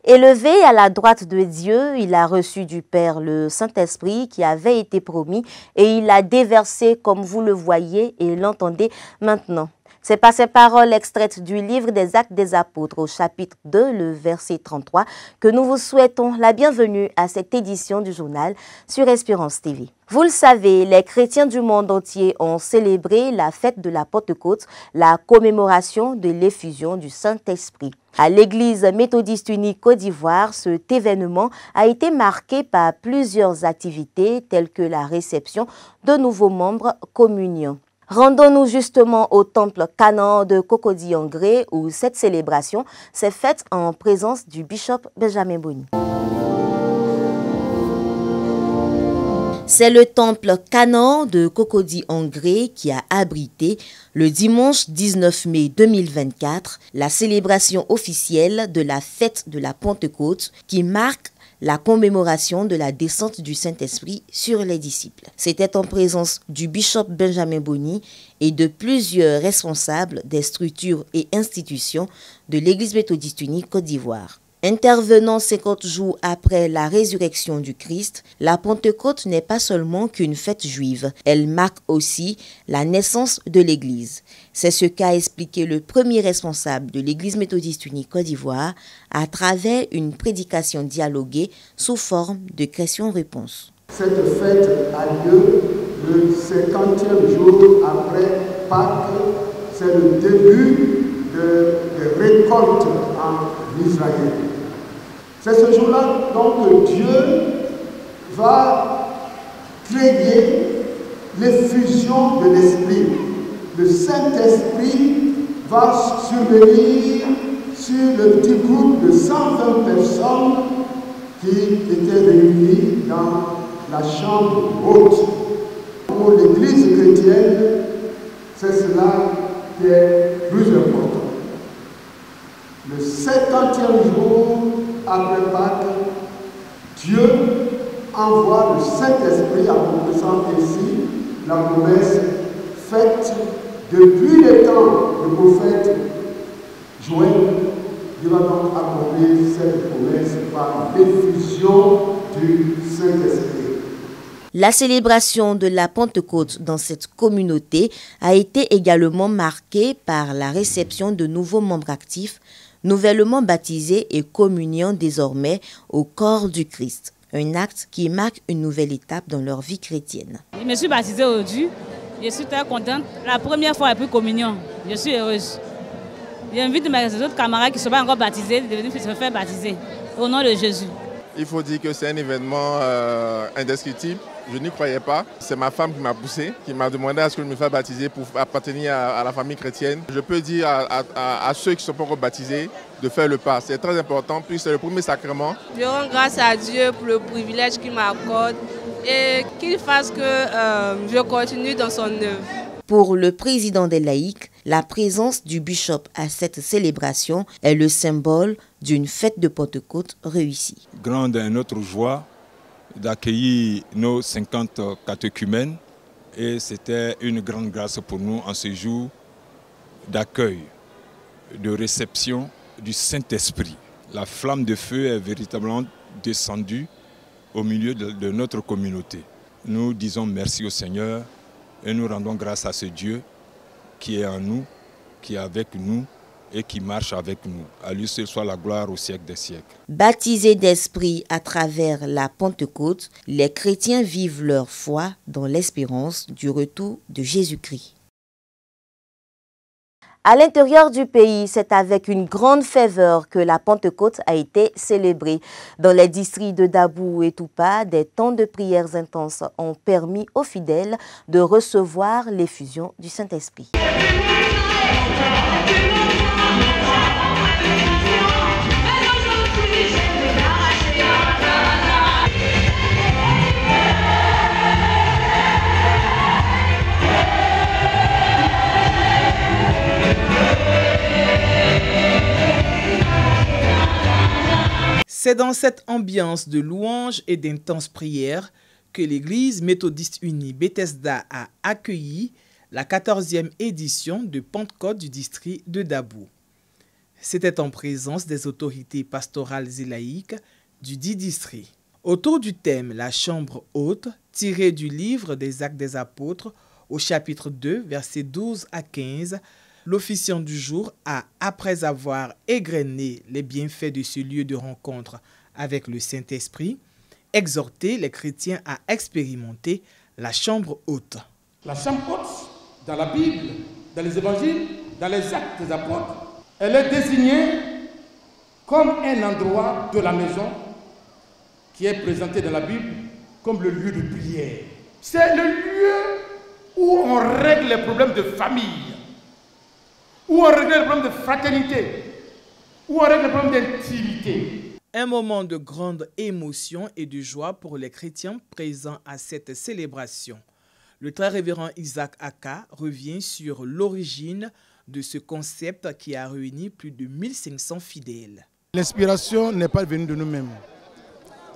Élevé à la droite de Dieu, il a reçu du Père le Saint-Esprit qui avait été promis et il l'a déversé comme vous le voyez et l'entendez maintenant. C'est par ces paroles extraites du livre des Actes des Apôtres au chapitre 2, le verset 33, que nous vous souhaitons la bienvenue à cette édition du journal sur Espérance TV. Vous le savez, les chrétiens du monde entier ont célébré la fête de la Pentecôte, la commémoration de l'effusion du Saint-Esprit. À l'église méthodiste unique Côte d'Ivoire, cet événement a été marqué par plusieurs activités telles que la réception de nouveaux membres communion. Rendons-nous justement au temple Canaan de Cocody-en-Gré où cette célébration s'est faite en présence du bishop Benjamin Boni. C'est le temple Canaan de Cocody-en-Gré qui a abrité le dimanche 19 mai 2024 la célébration officielle de la fête de la Pentecôte qui marque la commémoration de la descente du Saint-Esprit sur les disciples. C'était en présence du bishop Benjamin Boni et de plusieurs responsables des structures et institutions de l'Église méthodiste unique Côte d'Ivoire. Intervenant 50 jours après la résurrection du Christ, la Pentecôte n'est pas seulement qu'une fête juive, elle marque aussi la naissance de l'Église. C'est ce qu'a expliqué le premier responsable de l'Église méthodiste unique Côte d'Ivoire à travers une prédication dialoguée sous forme de questions-réponses. Cette fête a lieu le 50e jour après Pâques. C'est le début de récolte en Israël. C'est ce jour-là donc que Dieu va créer l'effusion de l'Esprit. Le Saint-Esprit va survenir sur le petit groupe de 120 personnes qui étaient réunies dans la chambre haute. Pour l'Église chrétienne, c'est cela qui est plus important. Le 50e jour après Pâques, Dieu envoie le Saint-Esprit accomplissant ainsi la promesse faite depuis le temps du prophète Joël. Dieu va donc accomplir cette promesse par l'effusion du Saint-Esprit. La célébration de la Pentecôte dans cette communauté a été également marquée par la réception de nouveaux membres actifs, nouvellement baptisés et communiant désormais au corps du Christ. Un acte qui marque une nouvelle étape dans leur vie chrétienne. Je me suis baptisée aujourd'hui. Je suis très contente. La première fois après communion, je suis heureuse. J'invite mes autres camarades qui ne sont pas encore baptisés de venir se faire baptiser au nom de Jésus. Il faut dire que c'est un événement indescriptible. Je n'y croyais pas. C'est ma femme qui m'a poussé, qui m'a demandé à ce que je me fasse baptiser pour appartenir à la famille chrétienne. Je peux dire à ceux qui ne sont pas encore baptisés de faire le pas. C'est très important, puis c'est le premier sacrement. Je rends grâce à Dieu pour le privilège qu'il m'accorde et qu'il fasse que je continue dans son œuvre. Pour le président des laïcs, la présence du bishop à cette célébration est le symbole d'une fête de Pentecôte réussie. Grande est notre joie d'accueillir nos 50 catéchumènes et c'était une grande grâce pour nous en ce jour d'accueil, de réception du Saint-Esprit. La flamme de feu est véritablement descendue au milieu de notre communauté. Nous disons merci au Seigneur et nous rendons grâce à ce Dieu qui est en nous, qui est avec nous et qui marche avec nous. À lui seul soit la gloire au siècle des siècles. Baptisés d'esprit à travers la Pentecôte, les chrétiens vivent leur foi dans l'espérance du retour de Jésus-Christ. À l'intérieur du pays, c'est avec une grande ferveur que la Pentecôte a été célébrée. Dans les districts de Dabou et Toupa, des temps de prières intenses ont permis aux fidèles de recevoir l'effusion du Saint-Esprit. C'est dans cette ambiance de louange et d'intenses prières que l'Église méthodiste unie Bethesda a accueilli la 14e édition de Pentecôte du district de Dabou. C'était en présence des autorités pastorales et laïques du dit district. Autour du thème « La chambre haute », tiré du livre des Actes des Apôtres, au chapitre 2, versets 12 à 15, l'officiant du jour a, après avoir égrené les bienfaits de ce lieu de rencontre avec le Saint-Esprit, exhorté les chrétiens à expérimenter la chambre haute. La chambre haute, dans la Bible, dans les évangiles, dans les Actes des Apôtres, elle est désignée comme un endroit de la maison qui est présenté dans la Bible comme le lieu de prière. C'est le lieu où on règle les problèmes de famille, où on règle les problèmes de fraternité, où on règle les problèmes d'intimité. Un moment de grande émotion et de joie pour les chrétiens présents à cette célébration. Le très révérend Isaac Aka revient sur l'origine de ce concept qui a réuni plus de 1500 fidèles. L'inspiration n'est pas venue de nous-mêmes.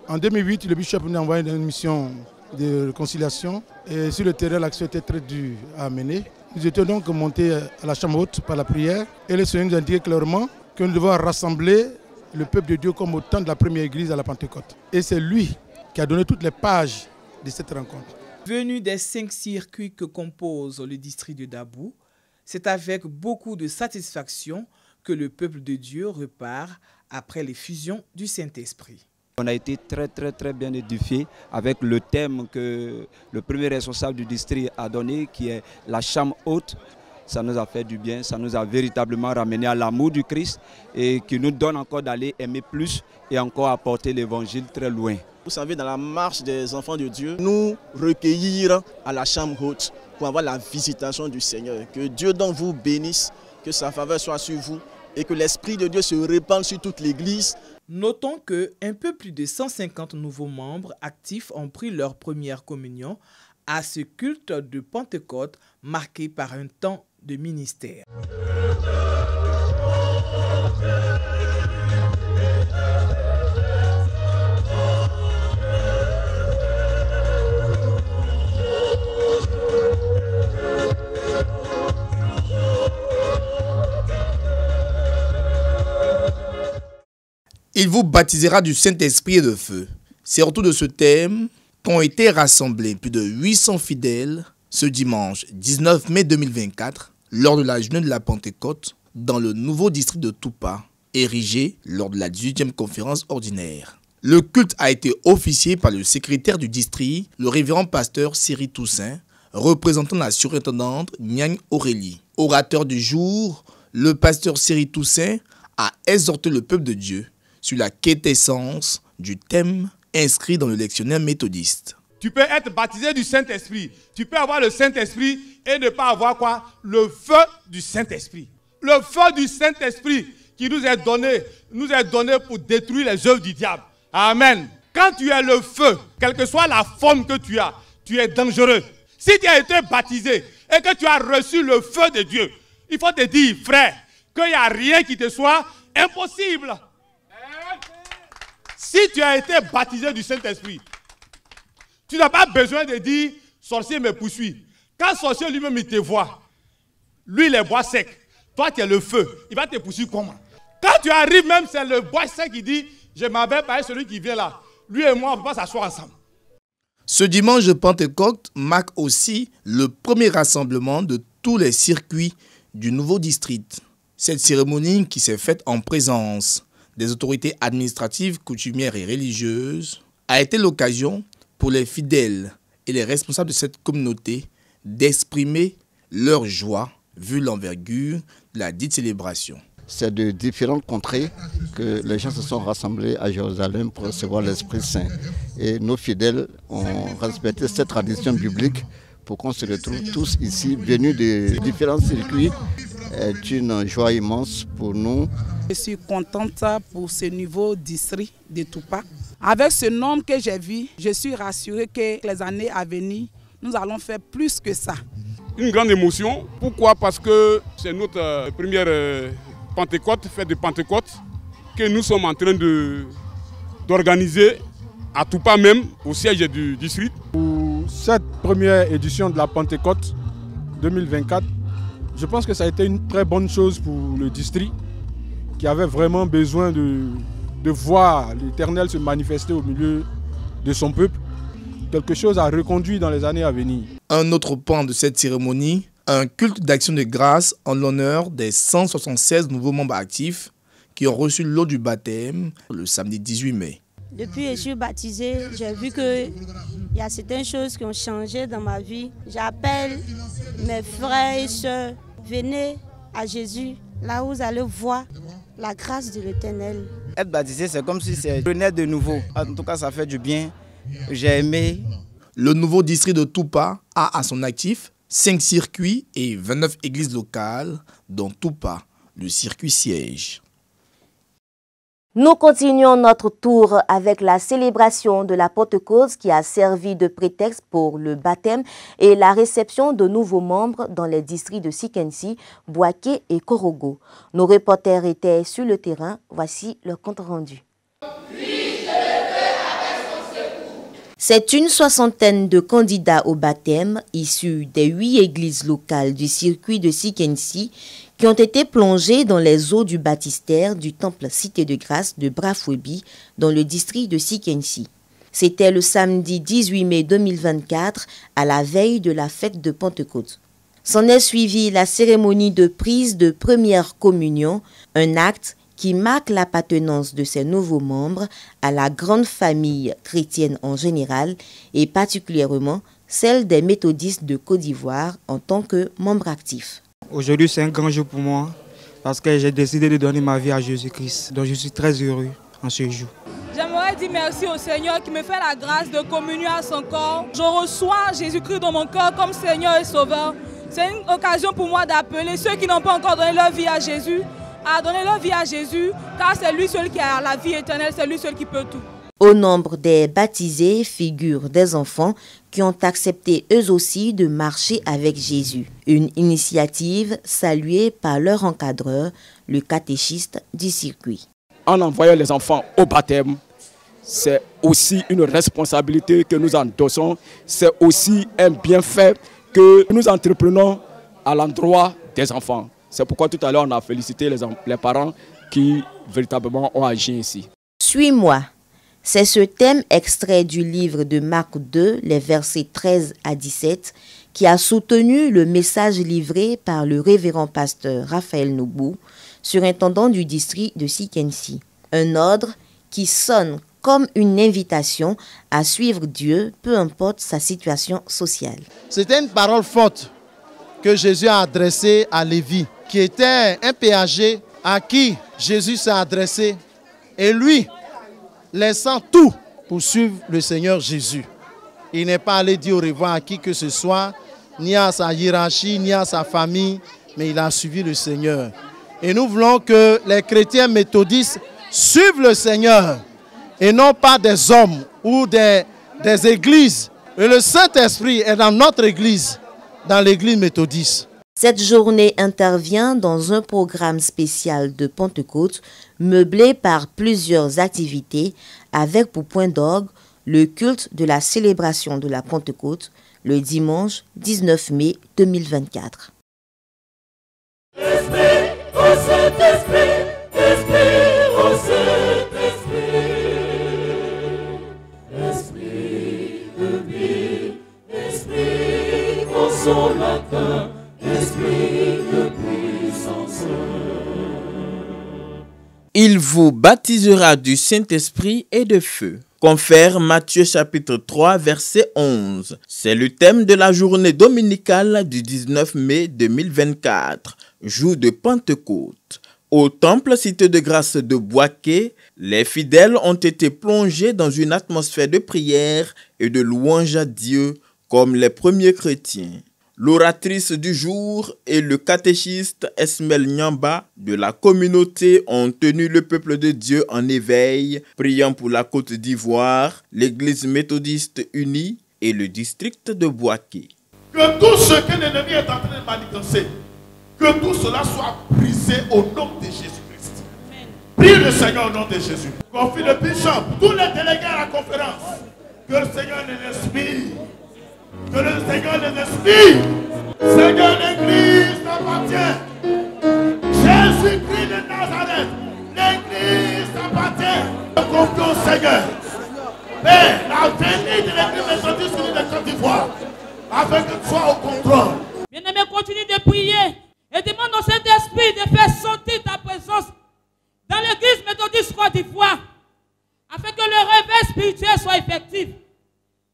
En 2008, le bishop nous a envoyé une mission de réconciliation et sur le terrain, l'action était très dure à mener. Nous étions donc montés à la chambre haute par la prière et le Seigneur nous a indiqué clairement que nous devons rassembler le peuple de Dieu comme au temps de la première église à la Pentecôte. Et c'est lui qui a donné toutes les pages de cette rencontre. Venu des 5 circuits que compose le district de Dabou, c'est avec beaucoup de satisfaction que le peuple de Dieu repart après l'effusion du Saint-Esprit. On a été très bien édifiés avec le thème que le premier responsable du district a donné, qui est la chambre haute. Ça nous a fait du bien, ça nous a véritablement ramené à l'amour du Christ et qui nous donne encore d'aller aimer plus et encore apporter l'évangile très loin. Vous savez, dans la marche des enfants de Dieu, nous recueillir à la chambre haute pour avoir la visitation du Seigneur. Que Dieu donc vous bénisse, que sa faveur soit sur vous et que l'Esprit de Dieu se répande sur toute l'Église. Notons qu'un peu plus de 150 nouveaux membres actifs ont pris leur première communion à ce culte de Pentecôte marqué par un temps de ministère. Il vous baptisera du Saint-Esprit et de feu. C'est autour de ce thème qu'ont été rassemblés plus de 800 fidèles ce dimanche 19 mai 2024 lors de la journée de la Pentecôte dans le nouveau district de Toupa, érigé lors de la 18e conférence ordinaire. Le culte a été officié par le secrétaire du district, le révérend pasteur Siri Toussaint, représentant la surintendante Niagne Aurélie. Orateur du jour, le pasteur Siri Toussaint a exhorté le peuple de Dieu sur la quintessence du thème inscrit dans le lectionnaire méthodiste. Tu peux être baptisé du Saint-Esprit, tu peux avoir le Saint-Esprit et ne pas avoir quoi? Le feu du Saint-Esprit. Le feu du Saint-Esprit qui nous est donné pour détruire les œuvres du diable. Amen. Quand tu as le feu, quelle que soit la forme que tu as, tu es dangereux. Si tu as été baptisé et que tu as reçu le feu de Dieu, il faut te dire, frère, qu'il n'y a rien qui te soit impossible. Si tu as été baptisé du Saint-Esprit, tu n'as pas besoin de dire « sorcier me poursuit ». Quand sorcier lui-même il te voit, lui il est bois sec, toi tu es le feu, il va te poursuivre comment? Quand tu arrives même, c'est le bois sec qui dit « je m'avais parlé celui qui vient là, lui et moi on ne peut pas s'asseoir ensemble ». Ce dimanche de Pentecôte marque aussi le premier rassemblement de tous les circuits du nouveau district. Cette cérémonie qui s'est faite en présence des autorités administratives, coutumières et religieuses a été l'occasion pour les fidèles et les responsables de cette communauté d'exprimer leur joie vu l'envergure de la dite célébration. C'est de différentes contrées que les gens se sont rassemblés à Jérusalem pour recevoir l'Esprit Saint. Et nos fidèles ont respecté cette tradition biblique pour qu'on se retrouve tous ici, venus de différents circuits. C'est une joie immense pour nous. Je suis contente pour ce nouveau district de Toupa. Avec ce nombre que j'ai vu, je suis rassurée que les années à venir, nous allons faire plus que ça. Une grande émotion. Pourquoi? Parce que c'est notre première Pentecôte, fête de Pentecôte, que nous sommes en train d'organiser à Toupa même, au siège du district. Pour cette première édition de la Pentecôte 2024, je pense que ça a été une très bonne chose pour le district qui avait vraiment besoin de voir l'Éternel se manifester au milieu de son peuple. Quelque chose a reconduit dans les années à venir. Un autre point de cette cérémonie, un culte d'action de grâce en l'honneur des 176 nouveaux membres actifs qui ont reçu l'eau du baptême le samedi 18 mai. Depuis que je suis baptisée, j'ai vu qu'il y a certaines choses qui ont changé dans ma vie. J'appelle mes frères et sœurs, venez à Jésus, là où vous allez voir la grâce de l'Éternel. Être baptisé, c'est comme si c'est naître de nouveau. En tout cas, ça fait du bien. J'ai aimé. Le nouveau district de Tupa a à son actif 5 circuits et 29 églises locales, dont Tupa, le circuit siège. Nous continuons notre tour avec la célébration de la Pentecôte qui a servi de prétexte pour le baptême et la réception de nouveaux membres dans les districts de Sikensi, Boaké et Korogo. Nos reporters étaient sur le terrain. Voici leur compte rendu. C'est une soixantaine de candidats au baptême issus des 8 églises locales du circuit de Sikensi qui ont été plongés dans les eaux du baptistère du temple Cité de Grâce de Brafouébi dans le district de Sikensi. C'était le samedi 18 mai 2024 à la veille de la fête de Pentecôte. S'en est suivi la cérémonie de prise de première communion, un acte qui marque l'appartenance de ces nouveaux membres à la grande famille chrétienne en général et particulièrement celle des méthodistes de Côte d'Ivoire en tant que membre actif. Aujourd'hui, c'est un grand jour pour moi parce que j'ai décidé de donner ma vie à Jésus-Christ. Donc je suis très heureux en ce jour. J'aimerais dire merci au Seigneur qui me fait la grâce de communier à son corps. Je reçois Jésus-Christ dans mon cœur comme Seigneur et Sauveur. C'est une occasion pour moi d'appeler ceux qui n'ont pas encore donné leur vie à Jésus à donner leur vie à Jésus, car c'est lui seul qui a la vie éternelle, c'est lui seul qui peut tout. Au nombre des baptisés figurent des enfants qui ont accepté eux aussi de marcher avec Jésus. Une initiative saluée par leur encadreur, le catéchiste du circuit. En envoyant les enfants au baptême, c'est aussi une responsabilité que nous endossons, c'est aussi un bienfait que nous entreprenons à l'endroit des enfants. C'est pourquoi tout à l'heure on a félicité les parents qui véritablement ont agi ici. Suis-moi. C'est ce thème extrait du livre de Marc 2, les versets 13 à 17, qui a soutenu le message livré par le révérend pasteur Raphaël Noubou, surintendant du district de Sikensi. Un ordre qui sonne comme une invitation à suivre Dieu, peu importe sa situation sociale. C'était une parole forte que Jésus a adressée à Lévi, qui était un péager à qui Jésus s'est adressé. Et lui, laissant tout pour suivre le Seigneur Jésus. Il n'est pas allé dire au revoir à qui que ce soit, ni à sa hiérarchie, ni à sa famille, mais il a suivi le Seigneur. Et nous voulons que les chrétiens méthodistes suivent le Seigneur et non pas des hommes ou des églises. Et le Saint-Esprit est dans notre église, dans l'église méthodiste. Cette journée intervient dans un programme spécial de Pentecôte meublé par plusieurs activités avec pour point d'orgue le culte de la célébration de la Pentecôte le dimanche 19 mai 2024. Esprit au Saint-Esprit, Esprit au Saint-Esprit, Esprit de vie, Esprit consolateur, Esprit de puissance. Il vous baptisera du Saint-Esprit et de feu. Confère Matthieu chapitre 3 verset 11. C'est le thème de la journée dominicale du 19 mai 2024, jour de Pentecôte. Au temple Cité de Grâce de Boaké, les fidèles ont été plongés dans une atmosphère de prière et de louange à Dieu comme les premiers chrétiens. L'oratrice du jour et le catéchiste Esmel Nyamba de la communauté ont tenu le peuple de Dieu en éveil, priant pour la Côte d'Ivoire, l'église méthodiste unie et le district de Boaké. Que tout ce que l'ennemi est en train de manigancer, que tout cela soit brisé au nom de Jésus-Christ. Prie le Seigneur au nom de Jésus. Confie le bishop, tous les délégués à la conférence, que le Seigneur les inspire. Que le Seigneur les inspire. Seigneur, l'Église t'appartient. Jésus-Christ de Nazareth, afin que tu sois au contrôle. Bien-aimé, continue de prier et demande au Saint-Esprit de faire sentir ta présence dans l'église méthodiste Côte d'Ivoire afin que le réveil spirituel soit effectif.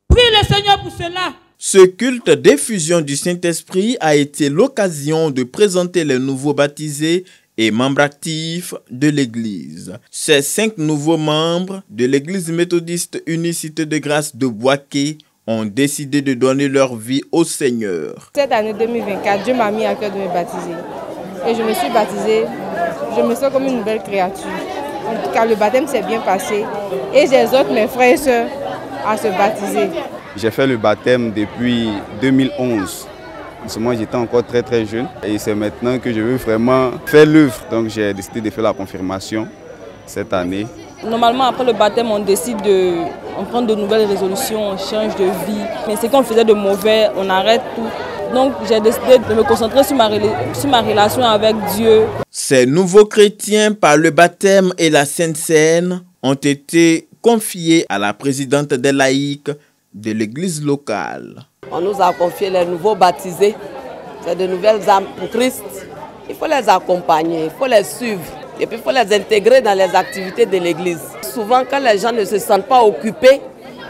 Prie le Seigneur pour cela. Ce culte d'effusion du Saint-Esprit a été l'occasion de présenter les nouveaux baptisés et membres actifs de l'Église. Ces 5 nouveaux membres de l'Église méthodiste Unicité de Grâce de Boaké ont décidé de donner leur vie au Seigneur. Cette année 2024, Dieu m'a mis à cœur de me baptiser. Et je me suis baptisée. Je me sens comme une nouvelle créature. En tout cas, le baptême s'est bien passé. Et j'exhorte mes frères et sœurs à se baptiser. J'ai fait le baptême depuis 2011. Moi, j'étais encore très jeune. Et c'est maintenant que je veux vraiment faire l'œuvre. Donc j'ai décidé de faire la confirmation cette année. Normalement, après le baptême, on décide on prend de nouvelles résolutions, on change de vie. Mais ce qu'on faisait de mauvais, on arrête tout. Donc j'ai décidé de me concentrer sur ma relation avec Dieu. Ces nouveaux chrétiens, par le baptême et la Sainte Seine, ont été confiés à la présidente des laïcs de l'église locale. On nous a confié les nouveaux baptisés. C'est de nouvelles âmes pour Christ. Il faut les accompagner, il faut les suivre. Et puis il faut les intégrer dans les activités de l'église. Souvent, quand les gens ne se sentent pas occupés,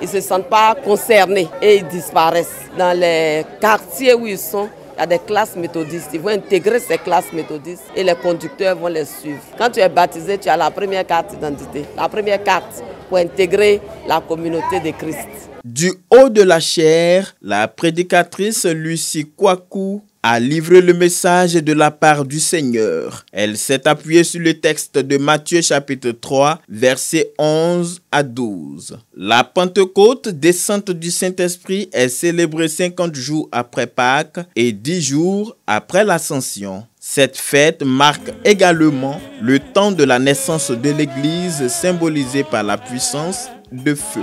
ils ne se sentent pas concernés et ils disparaissent. Dans les quartiers où ils sont, il y a des classes méthodistes. Ils vont intégrer ces classes méthodistes et les conducteurs vont les suivre. Quand tu es baptisé, tu as la première carte d'identité. La première carte pour intégrer la communauté de Christ. Du haut de la chair, la prédicatrice Lucie Kwaku a livré le message de la part du Seigneur. Elle s'est appuyée sur le texte de Matthieu chapitre 3, versets 11 à 12. La Pentecôte, descente du Saint-Esprit, est célébrée 50 jours après Pâques et 10 jours après l'Ascension. Cette fête marque également le temps de la naissance de l'Église, symbolisée par la puissance de feu.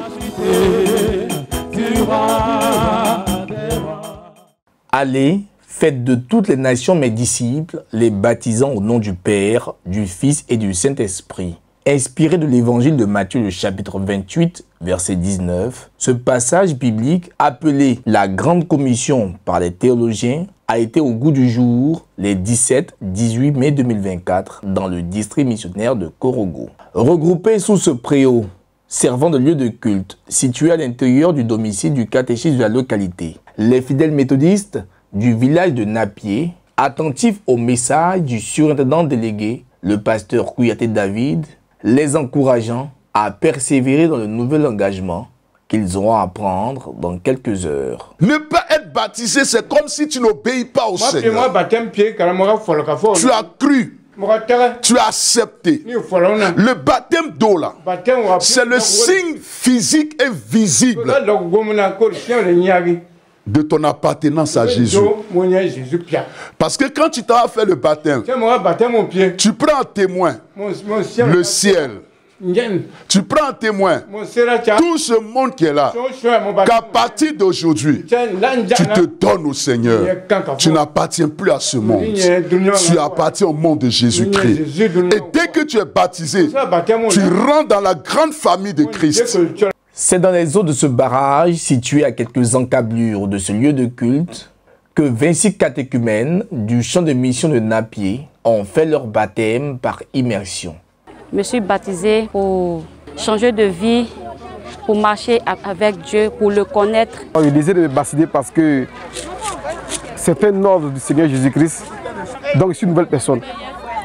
Allez, faites de toutes les nations mes disciples, les baptisant au nom du Père, du Fils et du Saint-Esprit. Inspiré de l'évangile de Matthieu, le chapitre 28, verset 19, ce passage biblique, appelé la Grande Commission par les théologiens, a été au goût du jour les 17-18 mai 2024 dans le district missionnaire de Korogo. Regroupés sous ce préau, servant de lieu de culte, situé à l'intérieur du domicile du catéchisme de la localité, les fidèles méthodistes du village de Napié, attentifs au message du surintendant délégué, le pasteur Kouyaté David, les encourageant à persévérer dans le nouvel engagement qu'ils auront à prendre dans quelques heures. Ne pas être baptisé, c'est comme si tu n'obéis pas au Seigneur. Tu as cru. Tu as accepté. Le baptême d'eau là, c'est le signe physique et visible de ton appartenance à Jésus. Parce que quand tu t'as fait le baptême, tu prends en témoin le ciel. Tu prends en témoin tout ce monde qui est là, qu'à partir d'aujourd'hui, tu te donnes au Seigneur. Tu n'appartiens plus à ce monde. Tu appartiens au monde de Jésus-Christ. Et dès que tu es baptisé, tu rentres dans la grande famille de Christ. C'est dans les eaux de ce barrage, situé à quelques encablures de ce lieu de culte, que 26 catéchumènes du champ de mission de Napié ont fait leur baptême par immersion. Je me suis baptisée pour changer de vie, pour marcher avec Dieu, pour le connaître. Je décide de me baptiser parce que c'est un ordre du Seigneur Jésus-Christ. Donc je suis une nouvelle personne.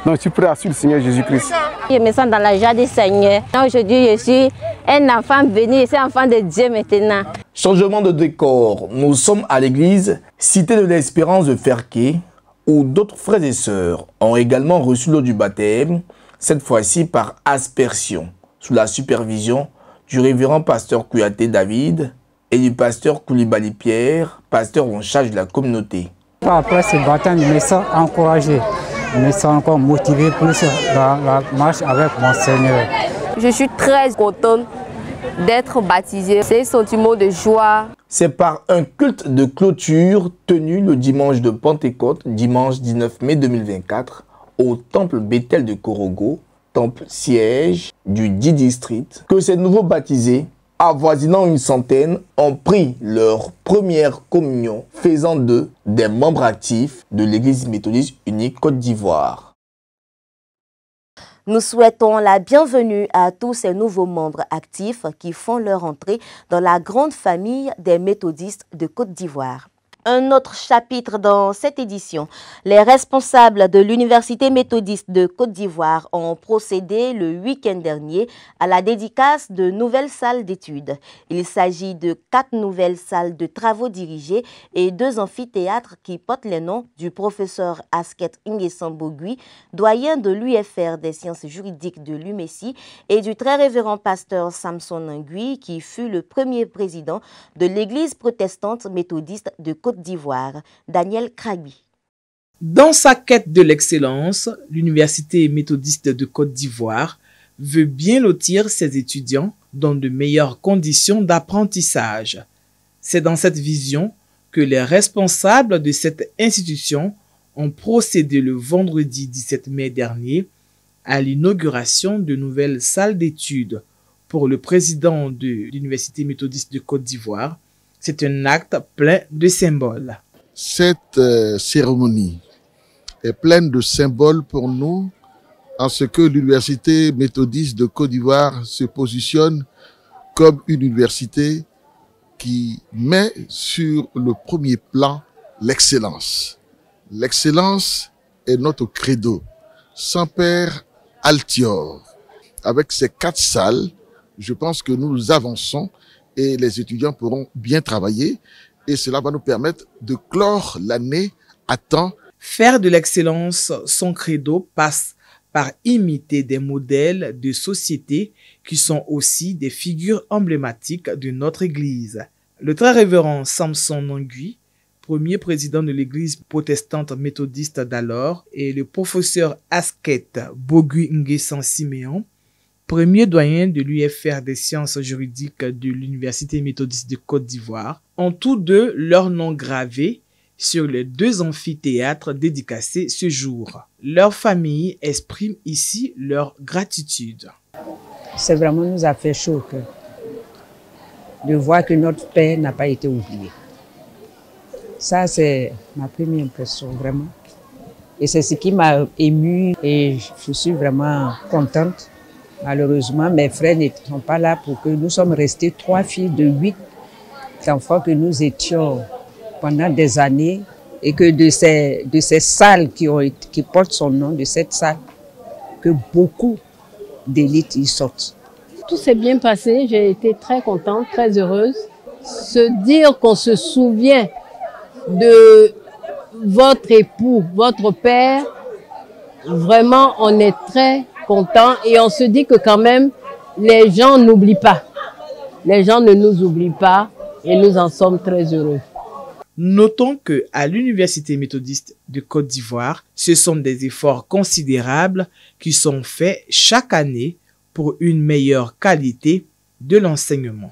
Donc je suis prêt à suivre le Seigneur Jésus-Christ. Je me sens dans la joie du Seigneur. Aujourd'hui, je suis un enfant béni, je suis enfant de Dieu maintenant. Changement de décor. Nous sommes à l'église Cité de l'Espérance de Ferké, où d'autres frères et sœurs ont également reçu l'eau du baptême, cette fois-ci par aspersion, sous la supervision du révérend pasteur Kouyaté David et du pasteur Koulibaly Pierre, pasteur en charge de la communauté. Après ce baptême, je me sens encouragé, je me sens encore motivé plus dans la marche avec mon Seigneur. Je suis très contente d'être baptisé, c'est un sentiment de joie. C'est par un culte de clôture tenu le dimanche de Pentecôte, dimanche 19 mai 2024, au temple Bethel de Korogo, temple siège du 10 district, que ces nouveaux baptisés avoisinant une centaine, ont pris leur première communion, faisant d'eux des membres actifs de l'Église méthodiste unique Côte d'Ivoire. Nous souhaitons la bienvenue à tous ces nouveaux membres actifs qui font leur entrée dans la grande famille des méthodistes de Côte d'Ivoire. Un autre chapitre dans cette édition. Les responsables de l'Université méthodiste de Côte d'Ivoire ont procédé le week-end dernier à la dédicace de nouvelles salles d'études. Il s'agit de 4 nouvelles salles de travaux dirigés et 2 amphithéâtres qui portent les noms du professeur Asket Nguessan Bogui, doyen de l'UFR des sciences juridiques de l'UMESI, et du très révérend pasteur Samson Ngui, qui fut le premier président de l'Église protestante méthodiste de Côte d'Ivoire. Daniel Kragui. Dans sa quête de l'excellence, l'Université méthodiste de Côte d'Ivoire veut bien lotir ses étudiants dans de meilleures conditions d'apprentissage. C'est dans cette vision que les responsables de cette institution ont procédé le vendredi 17 mai dernier à l'inauguration de nouvelles salles d'études. Pour le président de l'Université méthodiste de Côte d'Ivoire, c'est un acte plein de symboles. Cette cérémonie est pleine de symboles pour nous, en ce que l'Université méthodiste de Côte d'Ivoire se positionne comme une université qui met sur le premier plan l'excellence. L'excellence est notre credo. Sans père altior. Avec ces 4 salles, je pense que nous avançons et les étudiants pourront bien travailler et cela va nous permettre de clore l'année à temps. Faire de l'excellence son credo passe par imiter des modèles de société qui sont aussi des figures emblématiques de notre Église. Le très révérend Samson Ngui, premier président de l'Église protestante méthodiste d'alors, et le professeur Asket Bogui Nguessan Siméon, premier doyen de l'UFR des sciences juridiques de l'Université méthodiste de Côte d'Ivoire, ont tous deux leur nom gravé sur les 2 amphithéâtres dédicacés ce jour. Leur famille exprime ici leur gratitude. C'est vraiment nous a fait chaud au cœur de voir que notre père n'a pas été oublié. Ça, c'est ma première impression, vraiment. Et c'est ce qui m'a émue et je suis vraiment contente. Malheureusement, mes frères n'étant pas là pour que nous sommes restés 3 filles de 8 enfants que nous étions pendant des années et que de ces salles qui portent son nom, de cette salle, que beaucoup d'élites y sortent. Tout s'est bien passé, j'ai été très contente, très heureuse. Se dire qu'on se souvient de votre époux, votre père, vraiment on est très content et on se dit que quand même les gens n'oublient pas. Les gens ne nous oublient pas et nous en sommes très heureux. Notons que à l'Université méthodiste de Côte d'Ivoire, ce sont des efforts considérables qui sont faits chaque année pour une meilleure qualité de l'enseignement.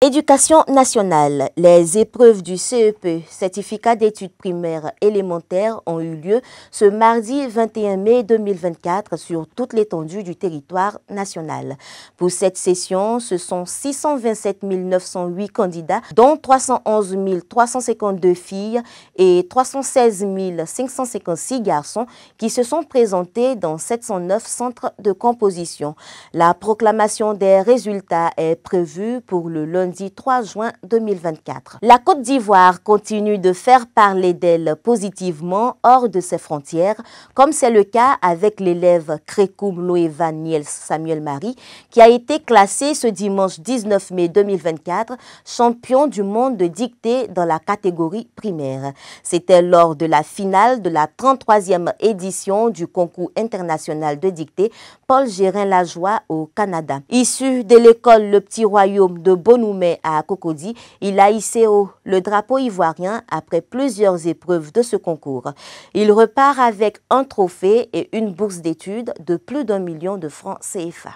Éducation nationale. Les épreuves du CEP, certificat d'études primaires élémentaires, ont eu lieu ce mardi 21 mai 2024 sur toute l'étendue du territoire national. Pour cette session, ce sont 627 908 candidats, dont 311 352 filles et 316 556 garçons qui se sont présentés dans 709 centres de composition. La proclamation des résultats est prévue pour le lundi 3 juin 2024. La Côte d'Ivoire continue de faire parler d'elle positivement hors de ses frontières, comme c'est le cas avec l'élève Krekoum Loeva Niels Samuel Marie, qui a été classé ce dimanche 19 mai 2024 champion du monde de dictée dans la catégorie primaire. C'était lors de la finale de la 33e édition du concours international de dictée Paul Gérin-Lajoie au Canada. Issu de l'école Le Petit Royaume de Bonoumé à Cocody, il a hissé haut le drapeau ivoirien après plusieurs épreuves de ce concours. Il repart avec un trophée et une bourse d'études de plus d'1 million de francs CFA.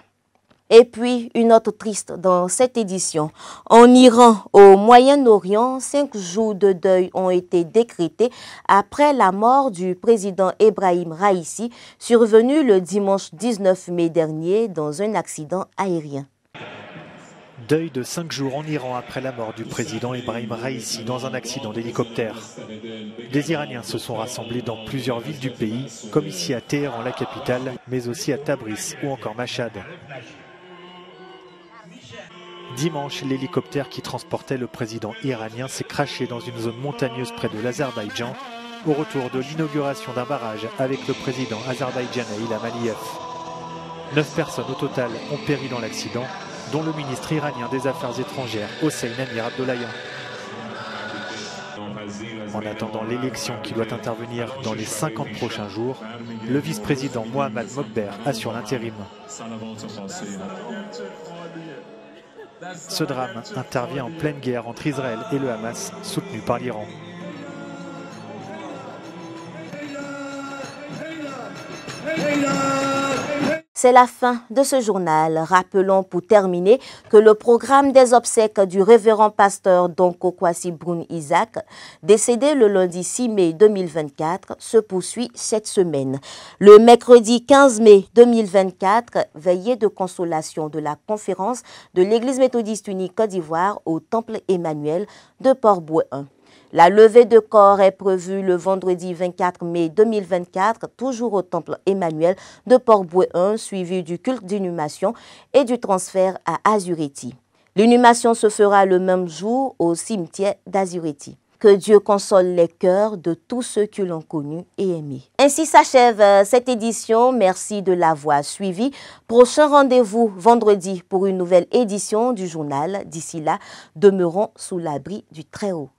Et puis, une autre triste dans cette édition. En Iran, au Moyen-Orient, 5 jours de deuil ont été décrétés après la mort du président Ebrahim Raïssi, survenu le dimanche 19 mai dernier dans un accident aérien. Deuil de 5 jours en Iran après la mort du président Ebrahim Raïssi dans un accident d'hélicoptère. Des Iraniens se sont rassemblés dans plusieurs villes du pays, comme ici à Téhéran, la capitale, mais aussi à Tabriz ou encore Machhad. Dimanche, l'hélicoptère qui transportait le président iranien s'est crashé dans une zone montagneuse près de l'Azerbaïdjan, au retour de l'inauguration d'un barrage avec le président azerbaïdjanais Ilham Aliyev. 9 personnes au total ont péri dans l'accident, dont le ministre iranien des Affaires étrangères, Hossein Amir Abdollahian. En attendant l'élection qui doit intervenir dans les 50 prochains jours, le vice-président Mohammad Mokber assure l'intérim. Ce drame intervient en pleine guerre entre Israël et le Hamas, soutenu par l'Iran. C'est la fin de ce journal. Rappelons pour terminer que le programme des obsèques du révérend pasteur Donko Kwasi Brown Isaac, décédé le lundi 6 mai 2024, se poursuit cette semaine. Le mercredi 15 mai 2024, veillée de consolation de la conférence de l'Église méthodiste unie Côte d'Ivoire au Temple Emmanuel de Port-Bouët 1. La levée de corps est prévue le vendredi 24 mai 2024, toujours au Temple Emmanuel de Port-Bouët 1, suivi du culte d'inhumation et du transfert à Azurity. L'inhumation se fera le même jour au cimetière d'Azurity. Que Dieu console les cœurs de tous ceux qui l'ont connu et aimé. Ainsi s'achève cette édition. Merci de l'avoir suivi. Prochain rendez-vous vendredi pour une nouvelle édition du journal. D'ici là, demeurons sous l'abri du Très-Haut.